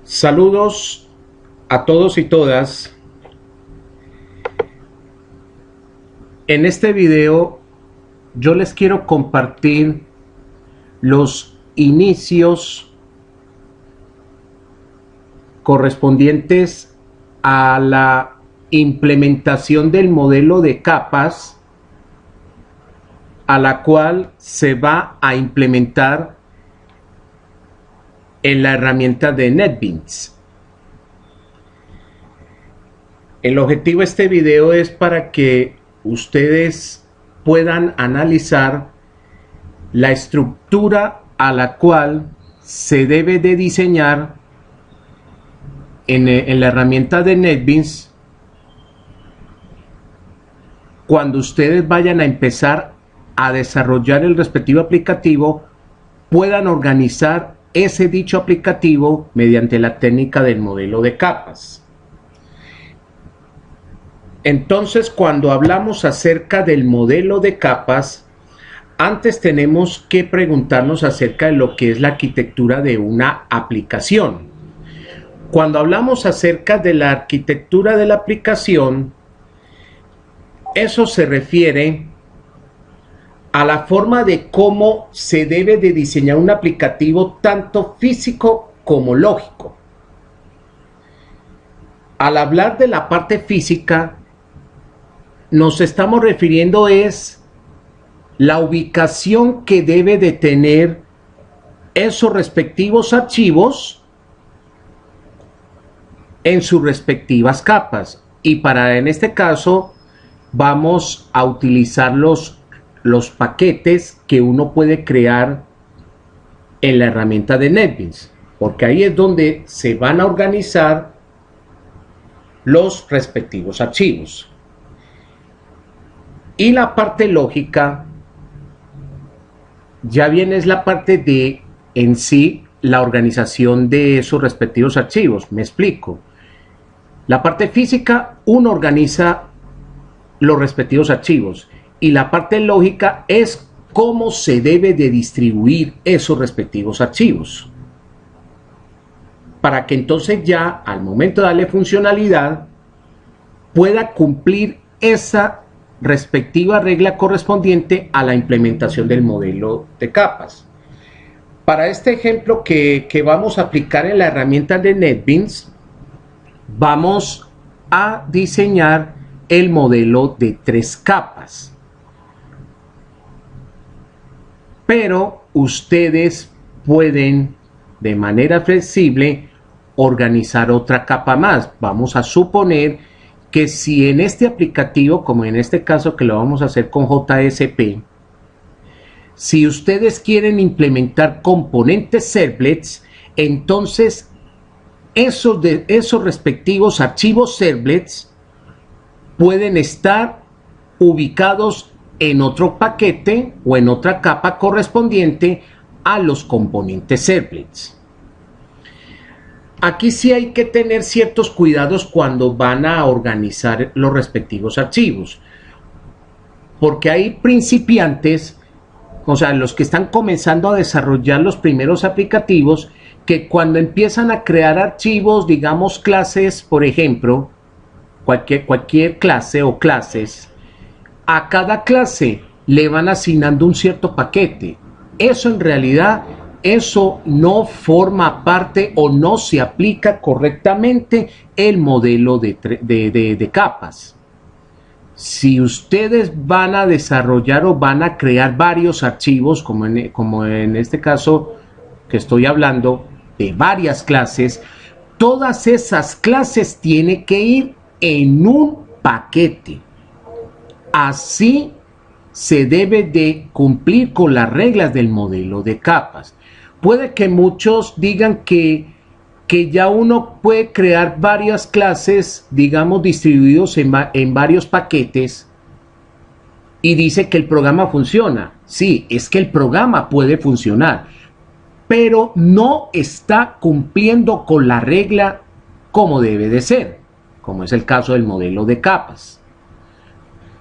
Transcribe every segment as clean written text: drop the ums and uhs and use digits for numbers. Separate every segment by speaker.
Speaker 1: Saludos a todos y todas. En este video yo les quiero compartir los inicios correspondientes a la implementación del modelo de capas a la cual se va a implementar en la herramienta de NetBeans. El objetivo de este video es para que ustedes puedan analizar la estructura a la cual se debe de diseñar en la herramienta de NetBeans cuando ustedes vayan a empezar a desarrollar el respectivo aplicativo, puedan organizar ese dicho aplicativo mediante la técnica del modelo de capas. Entonces, cuando hablamos acerca del modelo de capas, antes tenemos que preguntarnos acerca de lo que es la arquitectura de una aplicación. Cuando hablamos acerca de la arquitectura de la aplicación, eso se refiere a la forma de cómo se debe de diseñar un aplicativo tanto físico como lógico. Al hablar de la parte física, nos estamos refiriendo es la ubicación que debe de tener esos respectivos archivos en sus respectivas capas. Y en este caso vamos a utilizar los paquetes que uno puede crear en la herramienta de NetBeans, porque ahí es donde se van a organizar los respectivos archivos. Y la parte lógica ya bien es la parte de en sí la organización de esos respectivos archivos. Me explico. La parte física, uno organiza los respectivos archivos, y la parte lógica es cómo se debe de distribuir esos respectivos archivos, para que entonces ya al momento de darle funcionalidad pueda cumplir esa respectiva regla correspondiente a la implementación del modelo de capas. Para este ejemplo que vamos a aplicar en la herramienta de NetBeans, vamos a diseñar el modelo de 3 capas. Pero ustedes pueden de manera flexible organizar otra capa más. Vamos a suponer que si en este aplicativo, como en este caso que lo vamos a hacer con JSP, si ustedes quieren implementar componentes servlets, entonces esos respectivos archivos servlets pueden estar ubicados en otro paquete o en otra capa correspondiente a los componentes servlets. Aquí sí hay que tener ciertos cuidados cuando van a organizar los respectivos archivos, porque hay principiantes, o sea, los que están comenzando a desarrollar los primeros aplicativos, que cuando empiezan a crear archivos, digamos clases, por ejemplo, cualquier clase o clases, a cada clase le van asignando un cierto paquete. Eso en realidad, eso no forma parte o no se aplica correctamente el modelo de capas. Si ustedes van a desarrollar o van a crear varios archivos, como en este caso que estoy hablando de varias clases, todas esas clases tienen que ir en un paquete. Así se debe de cumplir con las reglas del modelo de capas. Puede que muchos digan que ya uno puede crear varias clases, digamos, distribuidos en varios paquetes, y dice que el programa funciona. Sí, es que el programa puede funcionar, pero no está cumpliendo con la regla como debe de ser, como es el caso del modelo de capas.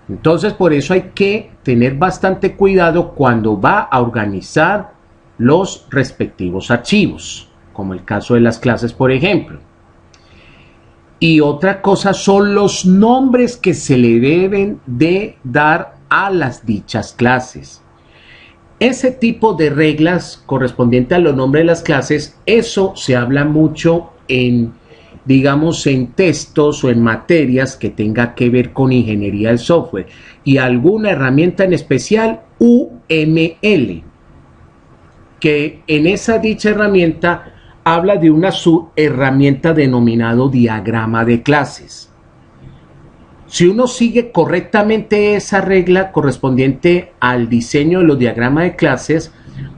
Speaker 1: Entonces, por eso hay que tener bastante cuidado cuando va a organizar los respectivos archivos como el caso de las clases, por ejemplo. Y otra cosa son los nombres que se le deben de dar a las dichas clases. Ese tipo de reglas correspondientes a los nombres de las clases, eso se habla mucho en, digamos, en textos o en materias que tenga que ver con ingeniería del software y alguna herramienta en especial, UML, que en esa dicha herramienta habla de una subherramienta denominado diagrama de clases. Si uno sigue correctamente esa regla correspondiente al diseño de los diagramas de clases,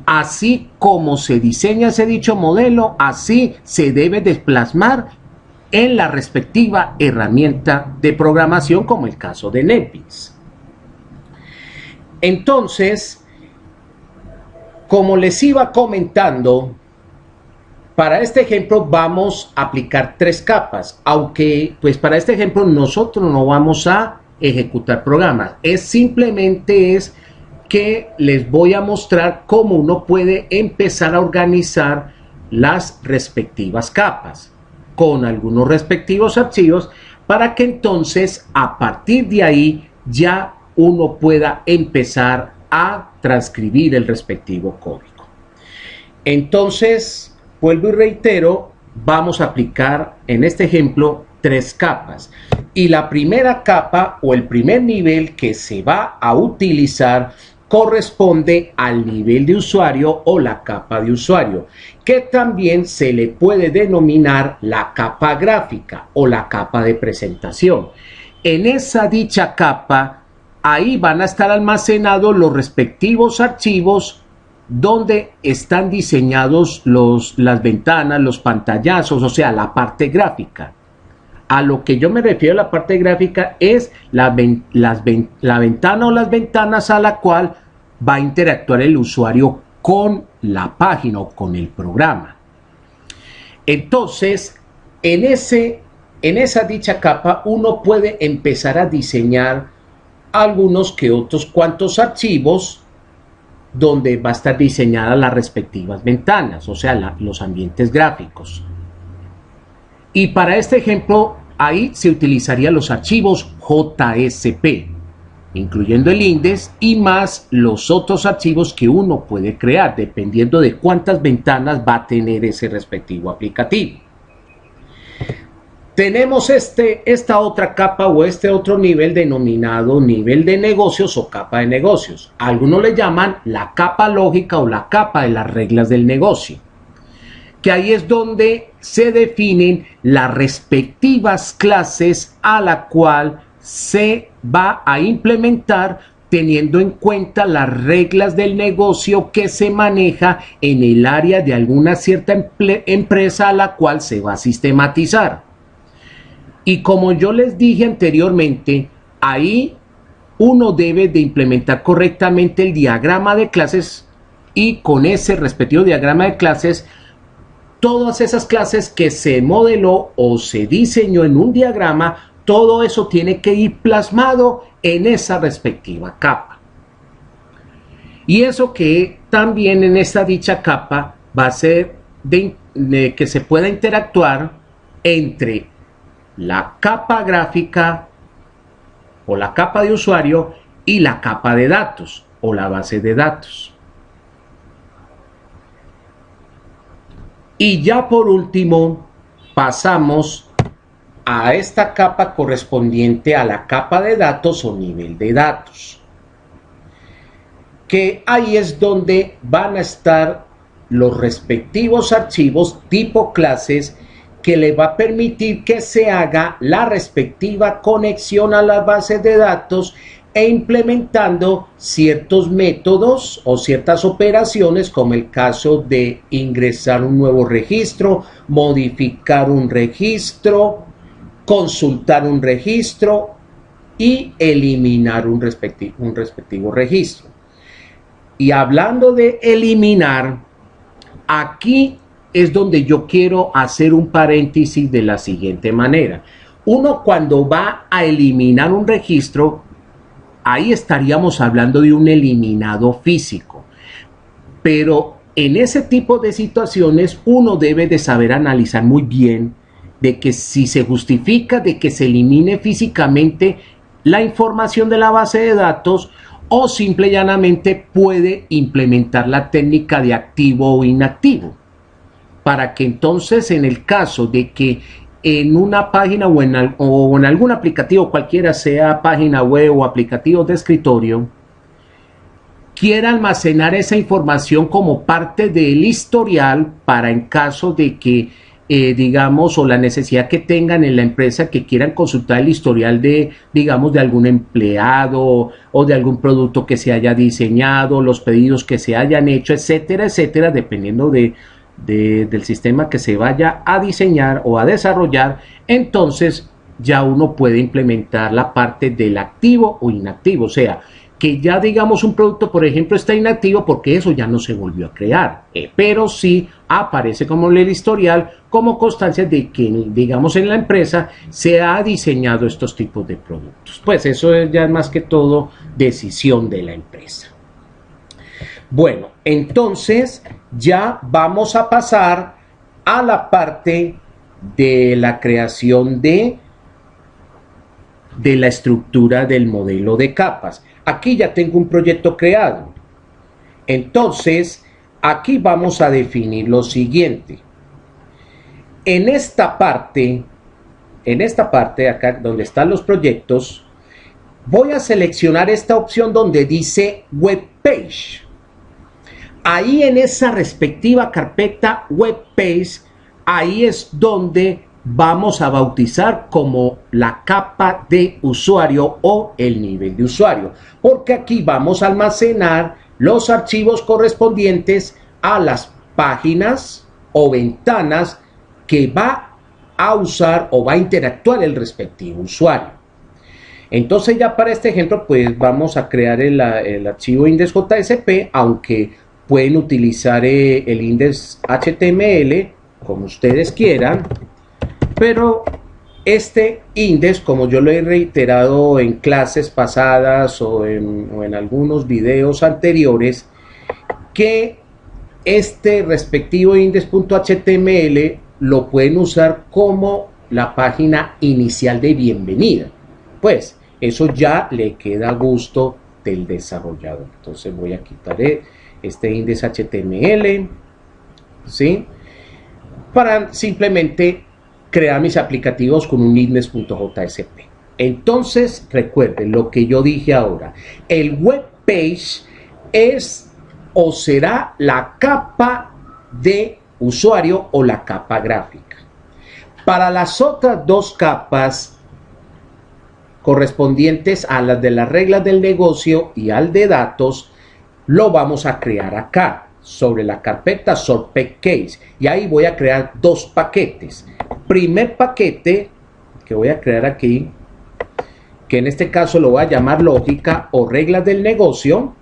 Speaker 1: así como se diseña ese dicho modelo, así se debe de plasmar en la respectiva herramienta de programación, como el caso de NetBeans. Entonces, como les iba comentando, para este ejemplo vamos a aplicar 3 capas, aunque pues para este ejemplo nosotros no vamos a ejecutar programas, simplemente que les voy a mostrar cómo uno puede empezar a organizar las respectivas capas con algunos respectivos archivos para que entonces a partir de ahí ya uno pueda empezar a transcribir el respectivo código. Entonces, vuelvo y reitero, vamos a aplicar en este ejemplo 3 capas. Y la primera capa o el primer nivel que se va a utilizar corresponde al nivel de usuario o la capa de usuario, que también se le puede denominar la capa gráfica o la capa de presentación. En esa dicha capa, ahí van a estar almacenados los respectivos archivos donde están diseñados las ventanas, los pantallazos, o sea, la parte gráfica. A lo que yo me refiero a la parte gráfica es la ventana o las ventanas a la cual va a interactuar el usuario con la página o con el programa. Entonces, en esa dicha capa uno puede empezar a diseñar algunos que otros cuantos archivos donde va a estar diseñadas las respectivas ventanas, o sea, los ambientes gráficos. Y para este ejemplo, ahí se utilizarían los archivos JSP, incluyendo el index y más los otros archivos que uno puede crear, dependiendo de cuántas ventanas va a tener ese respectivo aplicativo. Tenemos esta otra capa o este otro nivel denominado nivel de negocios o capa de negocios. Algunos le llaman la capa lógica o la capa de las reglas del negocio, que ahí es donde se definen las respectivas clases a la cual se va a implementar teniendo en cuenta las reglas del negocio que se maneja en el área de alguna cierta empresa a la cual se va a sistematizar. Y como yo les dije anteriormente, ahí uno debe de implementar correctamente el diagrama de clases y con ese respectivo diagrama de clases, todas esas clases que se modeló o se diseñó en un diagrama, todo eso tiene que ir plasmado en esa respectiva capa. Y eso que también en esta dicha capa va a ser de que se pueda interactuar entre la capa gráfica o la capa de usuario y la capa de datos o la base de datos. Y ya por último pasamos a esta capa correspondiente a la capa de datos o nivel de datos, que ahí es donde van a estar los respectivos archivos tipo clases que le va a permitir que se haga la respectiva conexión a las bases de datos e implementando ciertos métodos o ciertas operaciones, como el caso de ingresar un nuevo registro, modificar un registro, consultar un registro y eliminar un respectivo registro. Y hablando de eliminar, aquí es donde yo quiero hacer un paréntesis de la siguiente manera. Uno cuando va a eliminar un registro, ahí estaríamos hablando de un eliminado físico. Pero en ese tipo de situaciones uno debe de saber analizar muy bien de que si se justifica de que se elimine físicamente la información de la base de datos o simple y llanamente puede implementar la técnica de activo o inactivo, para que entonces en el caso de que en una página o en algún aplicativo, cualquiera sea página web o aplicativo de escritorio, quiera almacenar esa información como parte del historial para en caso de que digamos, o la necesidad que tengan en la empresa que quieran consultar el historial de, digamos, de algún empleado o de algún producto que se haya diseñado, los pedidos que se hayan hecho, etcétera, etcétera, dependiendo del sistema que se vaya a diseñar o a desarrollar. Entonces ya uno puede implementar la parte del activo o inactivo, o sea, que ya digamos un producto, por ejemplo, está inactivo porque eso ya no se volvió a crear, pero sí aparece como el historial, como constancia de que, digamos, en la empresa se ha diseñado estos tipos de productos. Pues eso es ya más que todo decisión de la empresa. Bueno, entonces ya vamos a pasar a la parte de la creación de la estructura del modelo de capas. Aquí ya tengo un proyecto creado. Entonces, aquí vamos a definir lo siguiente. En esta parte acá donde están los proyectos, voy a seleccionar esta opción donde dice Web Page. Ahí en esa respectiva carpeta Web Page, ahí es donde vamos a bautizar como la capa de usuario o el nivel de usuario, porque aquí vamos a almacenar los archivos correspondientes a las páginas o ventanas que va a usar o va a interactuar el respectivo usuario. Entonces ya para este ejemplo pues vamos a crear el archivo index.jsp, aunque pueden utilizar el index.html como ustedes quieran. Pero este index, como yo lo he reiterado en clases pasadas o en algunos videos anteriores, que este respectivo index.html lo pueden usar como la página inicial de bienvenida. Pues eso ya le queda a gusto del desarrollador. Entonces voy a quitar este index.html, ¿sí? Para simplemente crear mis aplicativos con un index.jsp. Entonces, recuerden lo que yo dije ahora. El web page es o será la capa de usuario o la capa gráfica. Para las otras dos capas correspondientes a las de las reglas del negocio y al de datos, lo vamos a crear acá sobre la carpeta Sort Case, y ahí voy a crear dos paquetes. Primer paquete que voy a crear aquí, que en este caso lo voy a llamar lógica o reglas del negocio,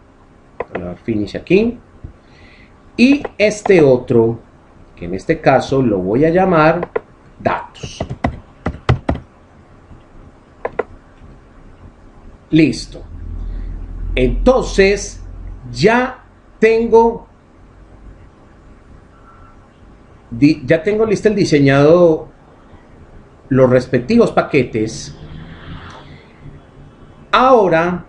Speaker 1: finish aquí, y este otro que en este caso lo voy a llamar datos. Listo. Entonces ya tengo listo el diseñado, los respectivos paquetes. Ahora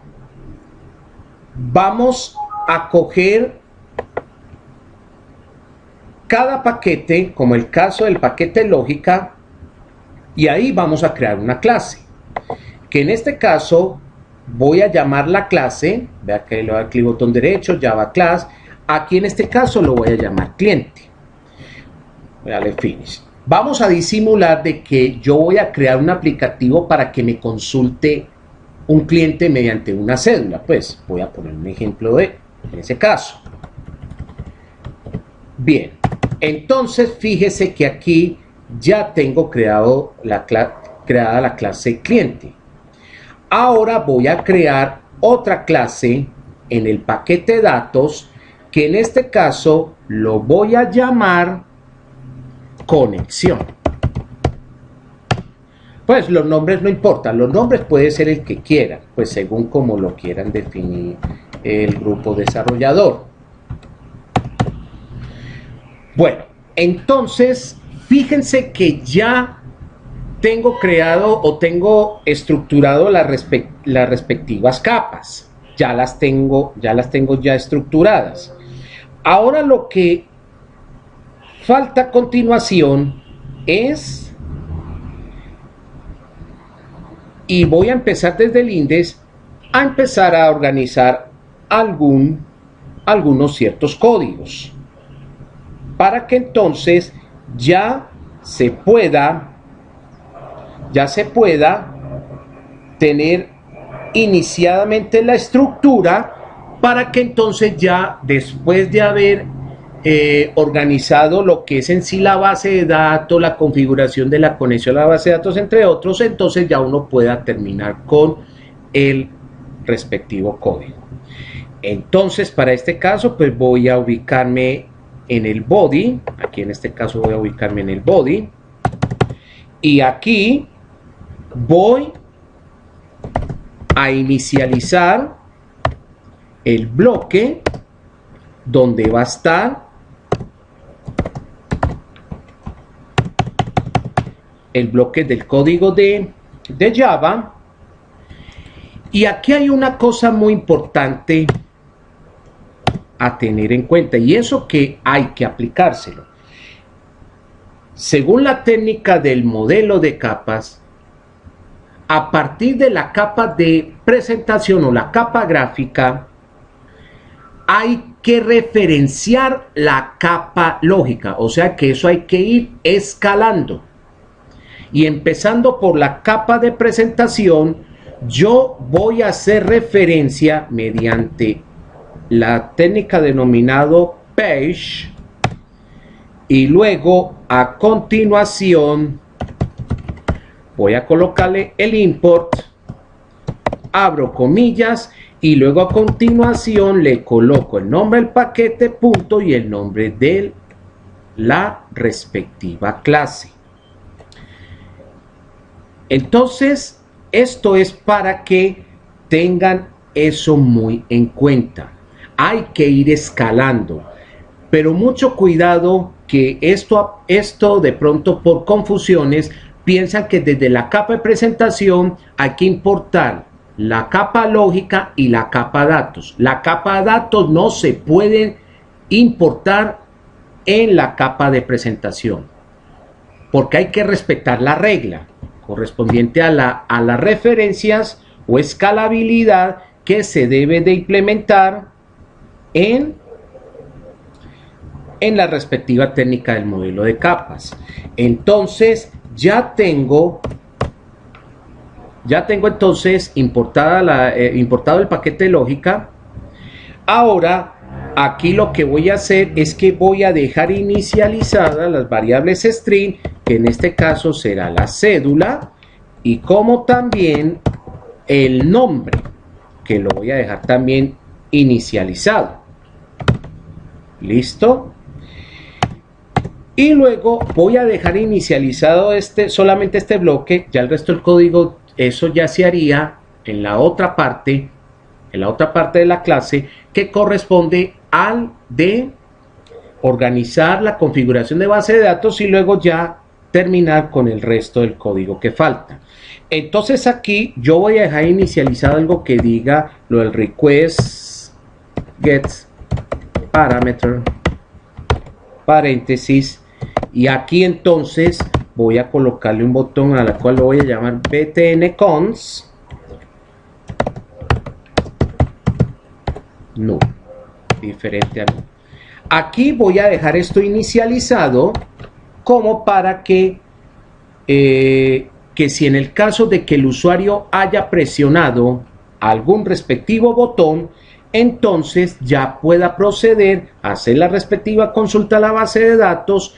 Speaker 1: vamos a coger cada paquete, como el caso del paquete lógica, y ahí vamos a crear una clase, que en este caso voy a llamar la clase, vea que le voy a dar clic botón derecho, Java Class, aquí en este caso lo voy a llamar cliente. Dale finish. Vamos a disimular de que yo voy a crear un aplicativo para que me consulte un cliente mediante una cédula. Pues voy a poner un ejemplo en ese caso. Bien, entonces fíjese que aquí ya tengo creada la clase cliente. Ahora voy a crear otra clase en el paquete datos, que en este caso lo voy a llamar conexión. Pues los nombres no importan, los nombres puede ser el que quieran, pues según como lo quieran definir el grupo desarrollador. Bueno, entonces, fíjense que ya tengo creado o tengo estructurado las respectivas capas. Ya las tengo ya estructuradas. Ahora lo que falta a continuación es, y voy a empezar desde el index, a empezar a organizar algunos ciertos códigos, para que entonces ya se pueda tener iniciadamente la estructura, para que entonces ya después de haber organizado lo que es en sí la base de datos, la configuración de la conexión a la base de datos, entre otros, entonces ya uno pueda terminar con el respectivo código. Entonces, para este caso, pues voy a ubicarme en el body. Aquí en este caso voy a ubicarme en el body. Y aquí voy a inicializar el bloque donde va a estar el bloque del código de Java. Y aquí hay una cosa muy importante a tener en cuenta, y eso que hay que aplicárselo. Según la técnica del modelo de capas, a partir de la capa de presentación o la capa gráfica, hay que referenciar la capa lógica, o sea que eso hay que ir escalando. Y empezando por la capa de presentación, yo voy a hacer referencia mediante la técnica denominado page, y luego a continuación voy a colocarle el import, abro comillas, y luego a continuación le coloco el nombre del paquete, punto, y el nombre de la respectiva clase. Entonces, esto es para que tengan eso muy en cuenta. Hay que ir escalando, pero mucho cuidado, que esto de pronto por confusiones piensan que desde la capa de presentación hay que importar la capa lógica y la capa datos. La capa datos no se puede importar en la capa de presentación, porque hay que respetar la regla correspondiente a las referencias o escalabilidad que se debe de implementar en la respectiva técnica del modelo de capas. Entonces ya tengo entonces importado el paquete de lógica. Ahora aquí lo que voy a hacer es que voy a dejar inicializadas las variables string, que en este caso será la cédula, y como también el nombre, que lo voy a dejar también inicializado. ¿Listo? Y luego voy a dejar inicializado solamente este bloque. Ya el resto del código, eso ya se haría en la otra parte de la clase, que corresponde al de organizar la configuración de base de datos y luego ya terminar con el resto del código que falta. Entonces aquí yo voy a dejar inicializado algo que diga lo del request get parameter paréntesis, y aquí entonces voy a colocarle un botón a la cual lo voy a llamar btncons no, diferente a no. Aquí voy a dejar esto inicializado como para que si en el caso de que el usuario haya presionado algún respectivo botón, entonces ya pueda proceder a hacer la respectiva consulta a la base de datos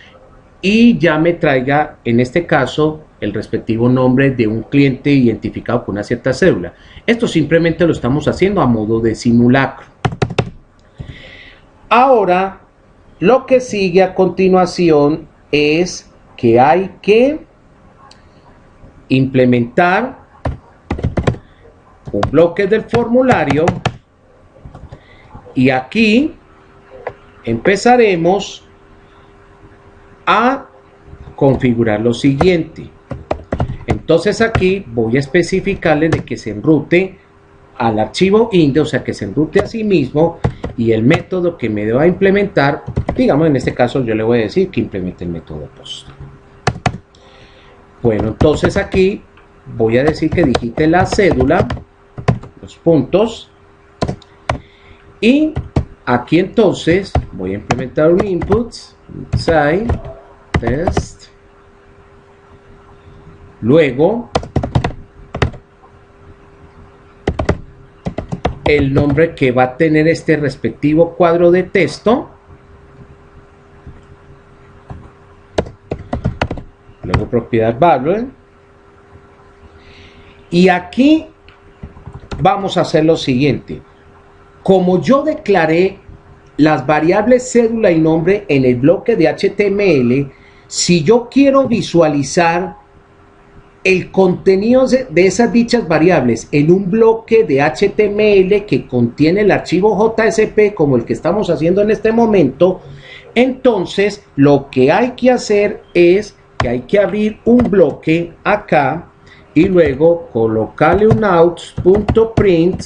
Speaker 1: y ya me traiga, en este caso, el respectivo nombre de un cliente identificado con una cierta cédula. Esto simplemente lo estamos haciendo a modo de simulacro. Ahora, lo que sigue a continuación es que hay que implementar un bloque del formulario, y aquí empezaremos a configurar lo siguiente. Entonces aquí voy a especificarle de que se enrute al archivo INDE, o sea que se enrute a sí mismo, y el método que me va a implementar, digamos en este caso yo le voy a decir que implemente el método POST. Bueno, entonces aquí voy a decir que digite la cédula, los puntos, y aquí entonces voy a implementar un input, site, test, luego el nombre que va a tener este respectivo cuadro de texto, luego propiedad value, y aquí vamos a hacer lo siguiente. Como yo declaré las variables cédula y nombre en el bloque de HTML, si yo quiero visualizar el contenido de esas dichas variables en un bloque de HTML que contiene el archivo JSP como el que estamos haciendo en este momento, entonces lo que hay que hacer es que hay que abrir un bloque acá y luego colocarle un out.print,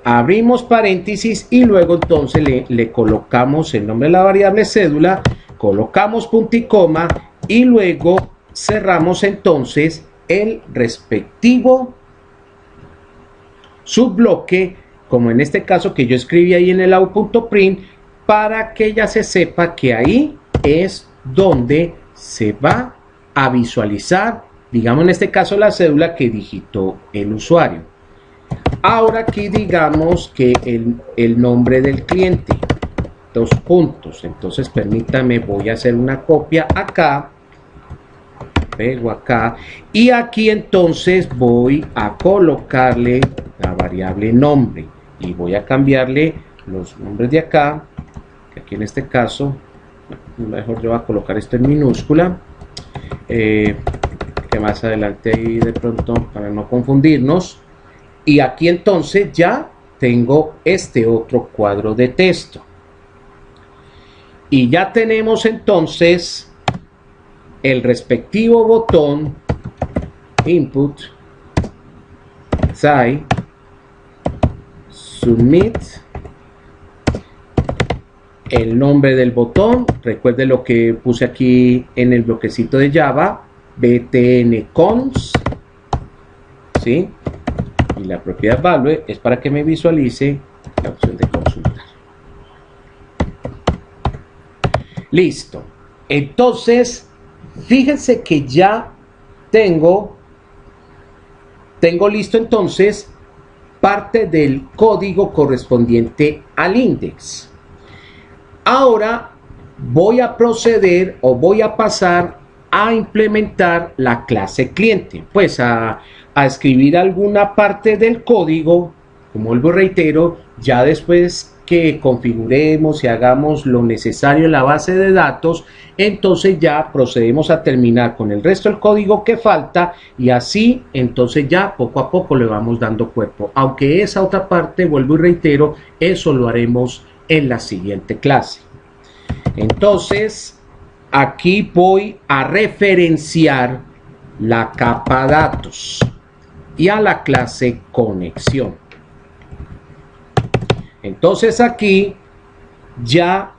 Speaker 1: abrimos paréntesis y luego entonces le colocamos el nombre de la variable cédula, colocamos punto y coma y luego cerramos entonces el respectivo subbloque, como en este caso que yo escribí ahí en el out.print, para que ya se sepa que ahí es donde se va a visualizar, digamos en este caso la cédula que digitó el usuario. Ahora aquí digamos que el nombre del cliente, dos puntos, entonces permítame, voy a hacer una copia acá, pego acá y aquí entonces voy a colocarle la variable nombre y voy a cambiarle los nombres de acá, que aquí en este caso mejor yo voy a colocar esto en minúscula, que más adelante ahí de pronto para no confundirnos, y aquí entonces ya tengo este otro cuadro de texto y ya tenemos entonces el respectivo botón input, site, submit, el nombre del botón, recuerde lo que puse aquí en el bloquecito de Java, btncons, ¿sí? Y la propiedad value es para que me visualice la opción de consultar. Listo. Entonces, fíjense que ya tengo listo entonces parte del código correspondiente al index. Ahora voy a proceder o voy a pasar a implementar la clase cliente, pues a escribir alguna parte del código, como vuelvo y reitero, ya después que configuremos y hagamos lo necesario en la base de datos, entonces ya procedemos a terminar con el resto del código que falta y así entonces ya poco a poco le vamos dando cuerpo, aunque esa otra parte, vuelvo y reitero, eso lo haremos en la siguiente clase. Entonces aquí voy a referenciar la capa datos y a la clase conexión. Entonces aquí ya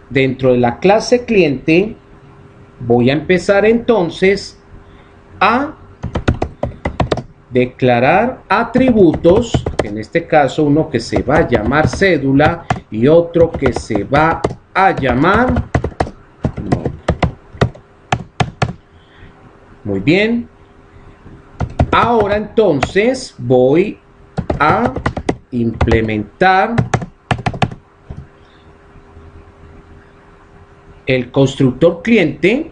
Speaker 1: dentro de la clase cliente voy a empezar entonces a declarar atributos, en este caso uno que se va a llamar cédula y otro que se va a llamar nombre. Muy bien. Ahora entonces voy a implementar el constructor cliente,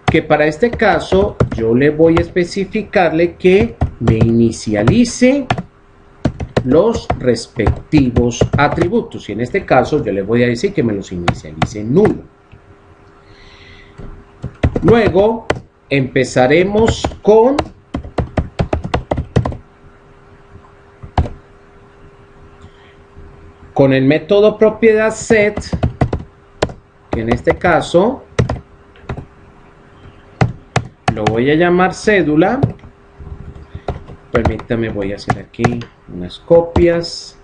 Speaker 1: que para este caso yo le voy a especificarle que me inicialice los respectivos atributos y en este caso yo le voy a decir que me los inicialice en nulo. Luego empezaremos con el método propiedad set que en este caso lo voy a llamar cédula. Permítame, voy a hacer aquí unas copias.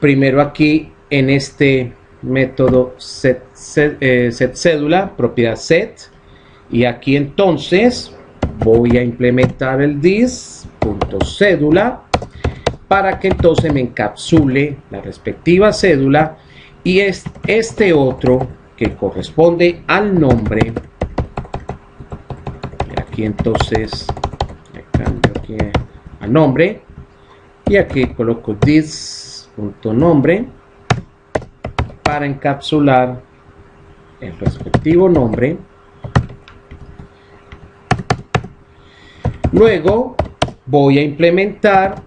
Speaker 1: Primero aquí en este método set cédula, propiedad set, y aquí entonces voy a implementar el this.cédula para que entonces me encapsule la respectiva cédula, y este otro que corresponde al nombre. Y aquí entonces le cambio aquí a nombre, y aquí coloco this.nombre para encapsular el respectivo nombre. Luego voy a implementar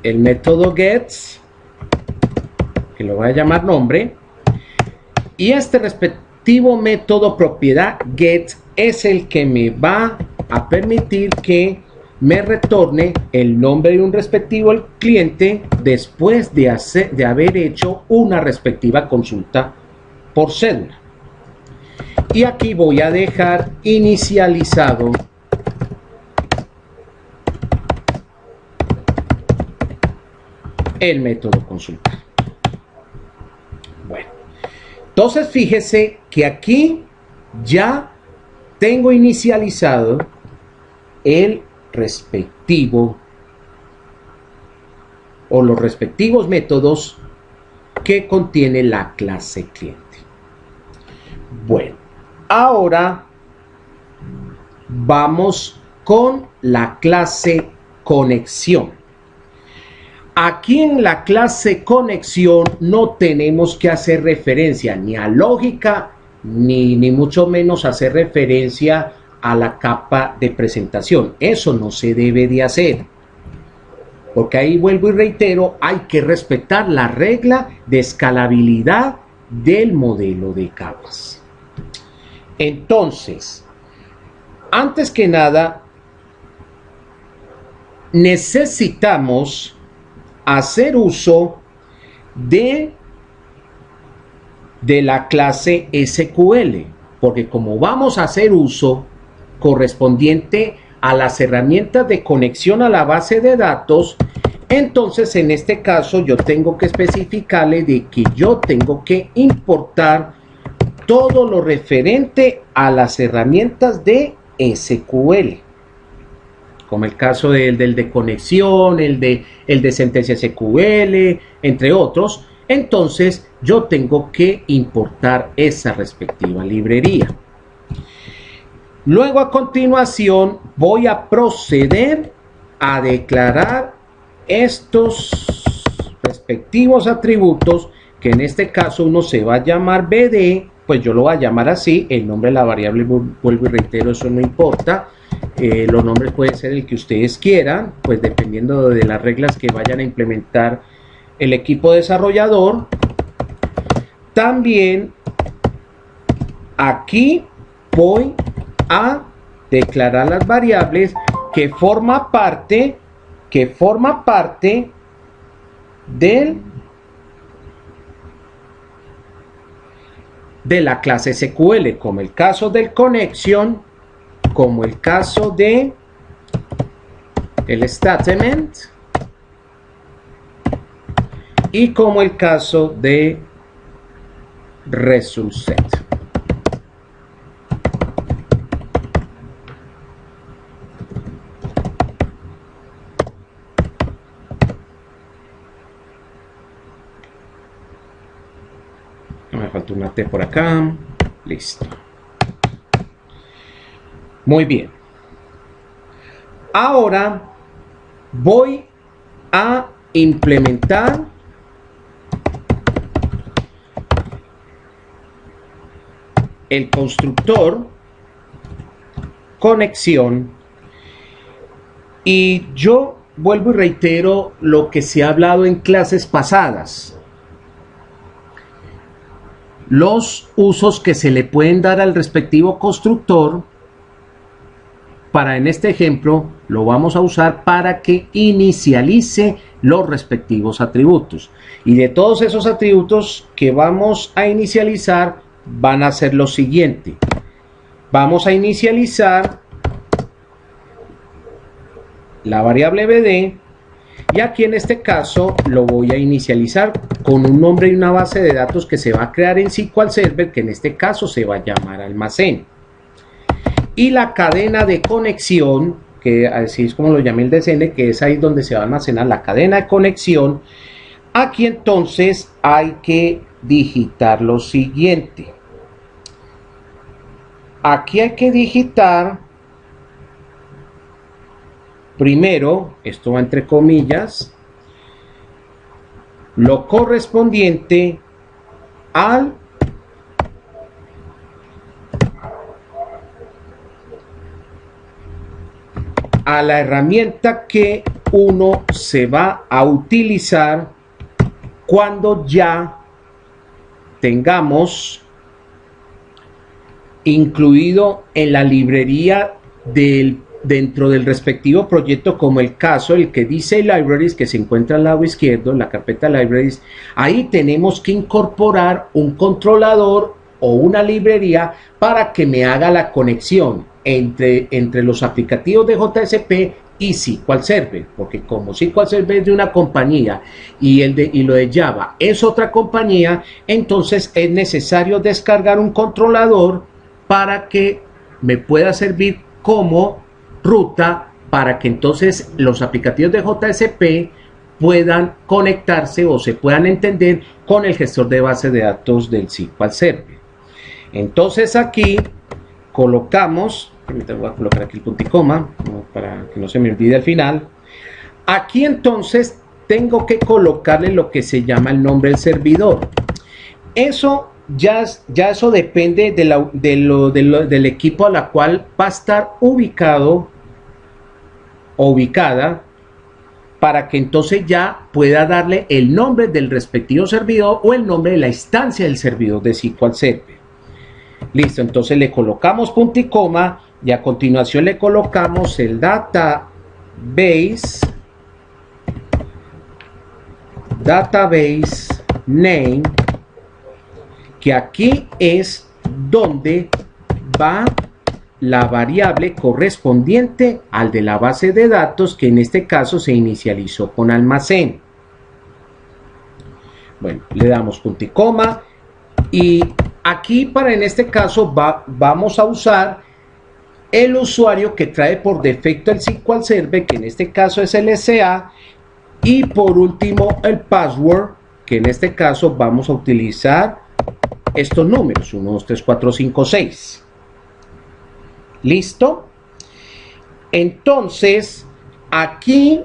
Speaker 1: el método gets, que lo voy a llamar nombre, y este respectivo método propiedad get es el que me va a permitir que me retorne el nombre de un respectivo cliente después de haber hecho una respectiva consulta por cédula. Y aquí voy a dejar inicializado el método consultar. Bueno, entonces fíjese que aquí ya tengo inicializado el respectivo o los respectivos métodos que contiene la clase cliente. Bueno, ahora vamos con la clase conexión. Aquí en la clase conexión no tenemos que hacer referencia ni a lógica ni mucho menos hacer referencia a la capa de presentación. Eso no se debe de hacer, porque ahí vuelvo y reitero, hay que respetar la regla de escalabilidad del modelo de capas. Entonces, antes que nada, necesitamos hacer uso de la clase SQL, porque como vamos a hacer uso correspondiente a las herramientas de conexión a la base de datos, entonces en este caso yo tengo que especificarle de que yo tengo que importar todo lo referente a las herramientas de SQL, como el caso del de conexión, el de sentencia SQL, entre otros. Entonces yo tengo que importar esa respectiva librería. Luego a continuación voy a proceder a declarar estos respectivos atributos, que en este caso uno se va a llamar BD, pues yo lo voy a llamar así, el nombre de la variable, vuelvo y reitero, eso no importa. Los nombres pueden ser el que ustedes quieran, pues dependiendo de las reglas que vayan a implementar el equipo desarrollador. También aquí voy a declarar las variables que forma parte de la clase SQL, como el caso del connection, como el caso de el statement y como el caso de result set. Me falta una T por acá. Listo. Muy bien. Ahora voy a implementar el constructor conexión, y yo vuelvo y reitero lo que se ha hablado en clases pasadas. Los usos que se le pueden dar al respectivo constructor para en este ejemplo lo vamos a usar para que inicialice los respectivos atributos. Y de todos esos atributos que vamos a inicializar van a ser lo siguiente. Vamos a inicializar la variable bd y aquí en este caso lo voy a inicializar con un nombre y una base de datos que se va a crear en SQL Server, que en este caso se va a llamar almacén. Y la cadena de conexión, que así es como lo llamé el DCN, que es ahí donde se va a almacenar la cadena de conexión. Aquí entonces hay que digitar lo siguiente. Aquí hay que digitar primero, esto va entre comillas, lo correspondiente a la herramienta que uno se va a utilizar cuando ya tengamos incluido en la librería dentro del respectivo proyecto, como el caso, el que dice libraries, que se encuentra al lado izquierdo, en la carpeta libraries. Ahí tenemos que incorporar un controlador o una librería para que me haga la conexión entre los aplicativos de JSP y SQL Server, porque como SQL Server es de una compañía y lo de Java es otra compañía, entonces es necesario descargar un controlador para que me pueda servir como ruta para que entonces los aplicativos de JSP puedan conectarse o se puedan entender con el gestor de base de datos del SQL Server. Entonces aquí colocamos, voy a colocar aquí el punto y coma para que no se me olvide al final. Aquí entonces tengo que colocarle lo que se llama el nombre del servidor. Eso ya eso depende del equipo a la cual va a estar ubicado o ubicada, para que entonces ya pueda darle el nombre del respectivo servidor o el nombre de la instancia del servidor de SQL Server. Listo, entonces le colocamos punto y coma y a continuación le colocamos el database name, que aquí es donde va la variable correspondiente al de la base de datos, que en este caso se inicializó con almacén. Bueno, le damos punto y coma y aquí en este caso vamos a usar el usuario que trae por defecto el SQL Server, que en este caso es el SA, y por último el password, que en este caso vamos a utilizar estos números 1, 2, 3, 4, 5, 6. ¿Listo? Entonces aquí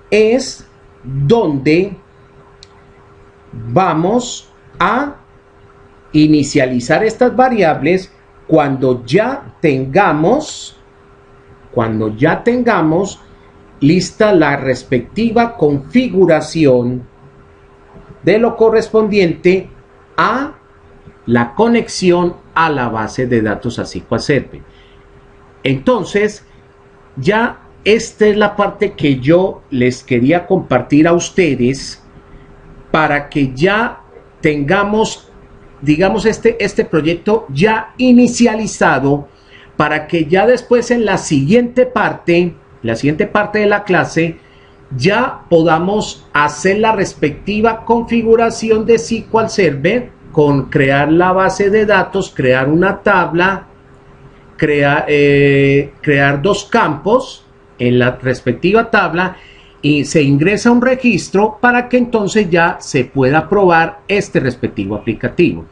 Speaker 1: es donde vamos a inicializar estas variables cuando ya tengamos lista la respectiva configuración de lo correspondiente a la conexión a la base de datos a SQL Server. Entonces, ya esta es la parte que yo les quería compartir a ustedes para que ya tengamos, digamos, este proyecto ya inicializado, para que ya después en la siguiente parte de la clase, ya podamos hacer la respectiva configuración de SQL Server con crear la base de datos, crear una tabla, crear dos campos en la respectiva tabla y se ingresa un registro para que entonces ya se pueda probar este respectivo aplicativo.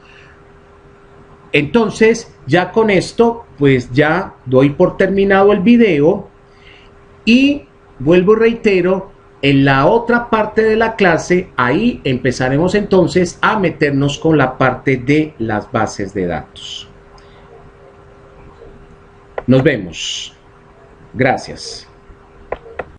Speaker 1: Entonces ya con esto pues ya doy por terminado el video y vuelvo y reitero, en la otra parte de la clase ahí empezaremos entonces a meternos con la parte de las bases de datos. Nos vemos. Gracias.